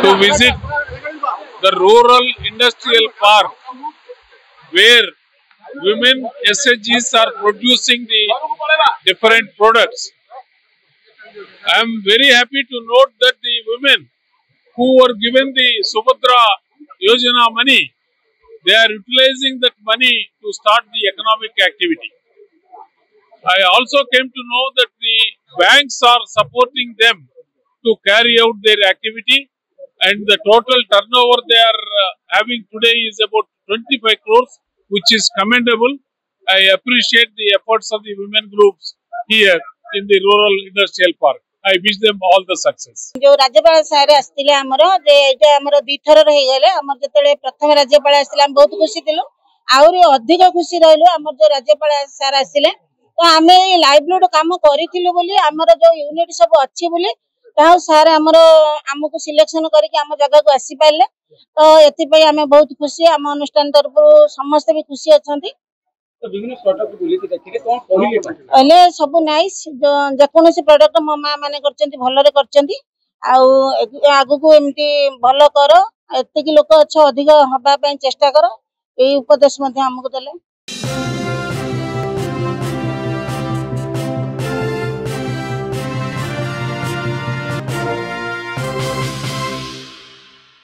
to visit the rural industrial park where women SHGs are producing the different products. I am very happy to note that the women who were given the Subhadra Yojana money, they are utilizing that money to start the economic activity. I also came to know that the banks are supporting them to carry out their activity, and the total turnover they are having today is about 25 crores, which is commendable. I appreciate the efforts of the women groups here in the rural industrial park. I wish them all the success. जो राज्यपाल सारे आसतिले हमर जे एटा हमर दिथर रहि गेले हमर जतले प्रथम राज्यपाल आसतिले हम बहुत खुशी थिलु आउरी अधिक खुशी रहलु हमर जो राज्यपाल सार आसिले तो आमे लाइवलीहुड काम करिथिलु बोली हमर जो यूनिट सब अछि बोली ताऊ सार हमर हमकु सिलेक्शन करके हम जगह को आसी पाइले तो एति पई हमें बहुत खुशी हम अनुष्ठान तरफ समस्त भी खुशी अछंती तो विभिन्न प्रोडक्ट बुली के देखिके कोन कहिले अले सब नाइस जकोनोसी प्रोडक्ट मो मां माने करचंती भलरे करचंती आगु को एमती भलो करो एते की लोक अच्छा अधिक हबा पई चेष्टा करो ए उपदेश मध्ये हमकु देले।